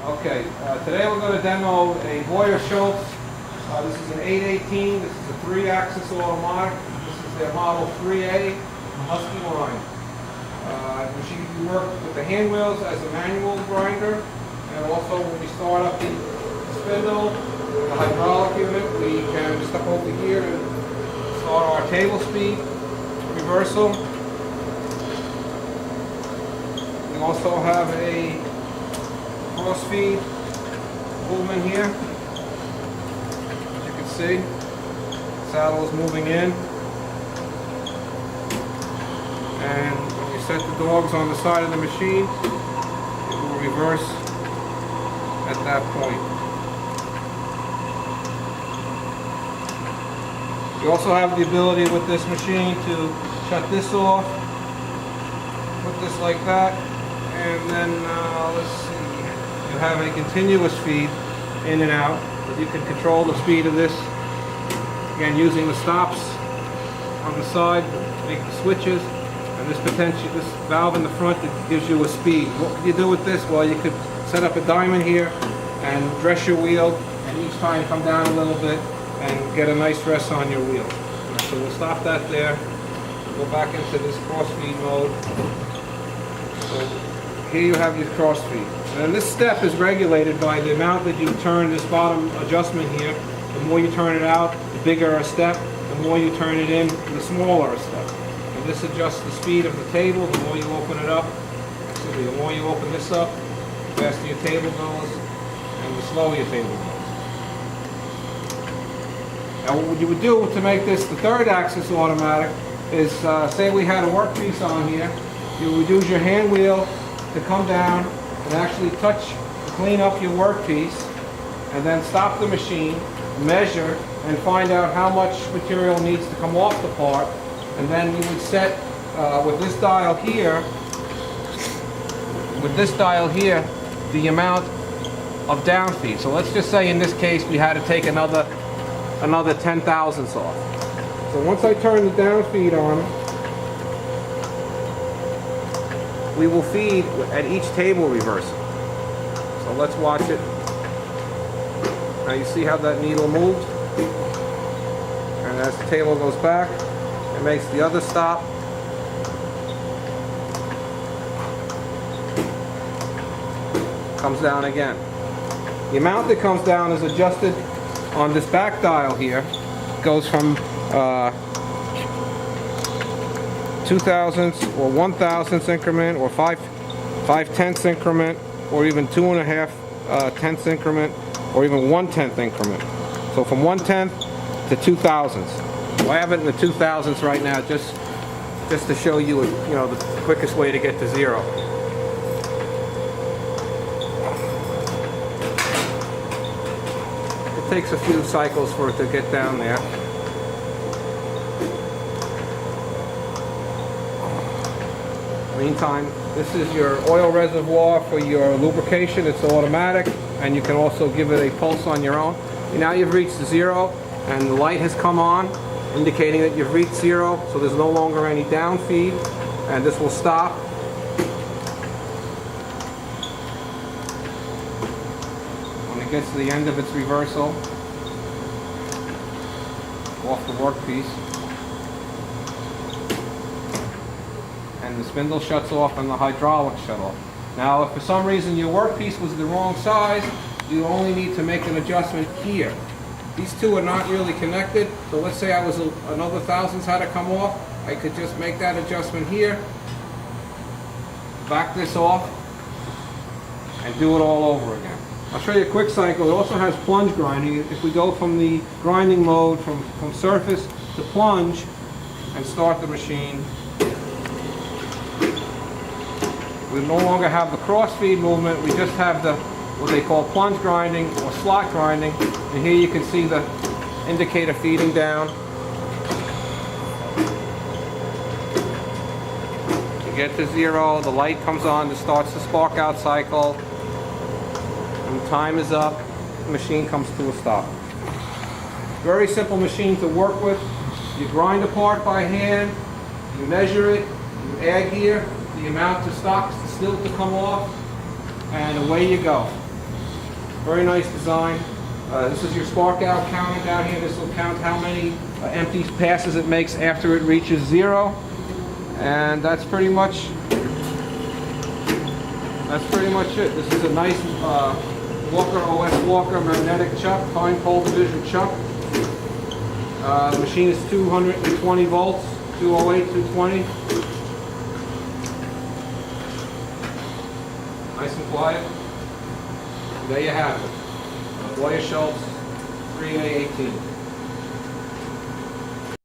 Okay, today we're going to demo a Boyar Schultz. This is an 818. This is a 3-axis automatic. This is their model 3A Husk-E-Line. The machine can work with the hand wheels as a manual grinder, and also when we start up the spindle, the hydraulic unit, we can step over here and start our table speed reversal. We also have a cross feed movement here. As you can see, the saddle is moving in, and when you set the dogs on the side of the machine, it will reverse at that point. You also have the ability with this machine to shut this off, put this like that, and then let's see. You have a continuous feed in and out, but you can control the speed of this, again using the stops on the side to make the switches, and this valve in the front that gives you a speed. What can you do with this? Well, you could set up a diamond here and dress your wheel, and each time come down a little bit and get a nice rest on your wheel. So we'll stop that there, go back into this cross feed mode. So here you have your cross feed. And this step is regulated by the amount that you turn this bottom adjustment here. The more you turn it out, the bigger a step. The more you turn it in, the smaller a step. And this adjusts the speed of the table. The more you open it up, the more you open this up, the faster your table goes, and the slower your table goes. Now what you would do to make this the 3rd axis automatic is, say we had a workpiece on here, you would use your hand wheel to come down and actually clean up your workpiece, and then stop the machine, measure, and find out how much material needs to come off the part, and then you would set with this dial here, the amount of downfeed. So let's just say in this case we had to take another 10 thousandths off. So once I turn the downfeed on, we will feed at each table reversal. So let's watch it. Now you see how that needle moved? And as the table goes back, it makes the other stop. Comes down again. The amount that comes down is adjusted on this back dial here. It goes from 2 thousandths or 1 thousandths increment, or 5/10ths increment, or even 2.5 tenths increment, or even 1/10th increment. So from 1/10 to 2 thousandths. So I have it in the 2 thousandths right now, just to show you, the quickest way to get to 0. It takes a few cycles for it to get down there. Meantime, this is your oil reservoir for your lubrication. It's automatic, and you can also give it a pulse on your own. Now you've reached 0, and the light has come on, indicating that you've reached 0, so there's no longer any down feed, and this will stop. When it gets to the end of its reversal, off the workpiece, and the spindle shuts off and the hydraulics shut off. Now if for some reason your workpiece was the wrong size, you only need to make an adjustment here. These two are not really connected, so let's say I was another thousandths had to come off, I could just make that adjustment here, back this off, and do it all over again. I'll show you a quick cycle. It also has plunge grinding. If we go from the grinding mode from surface to plunge and start the machine, we no longer have the cross feed movement, we just have the what they call plunge grinding or slot grinding, and here you can see the indicator feeding down. You get to 0, the light comes on, it starts the spark out cycle, when time is up, the machine comes to a stop. Very simple machine to work with. You grind a part by hand, you measure it, you add here the amount of stocks still to come off, and away you go. Very nice design. This is your spark out counter down here. This will count how many empty passes it makes after it reaches 0. And that's pretty much it. This is a nice Walker OS Walker magnetic chuck, fine pole division chuck. The machine is 220 volts, 208, 220. Nice and quiet. There you have it. Boyar Schultz 3A18.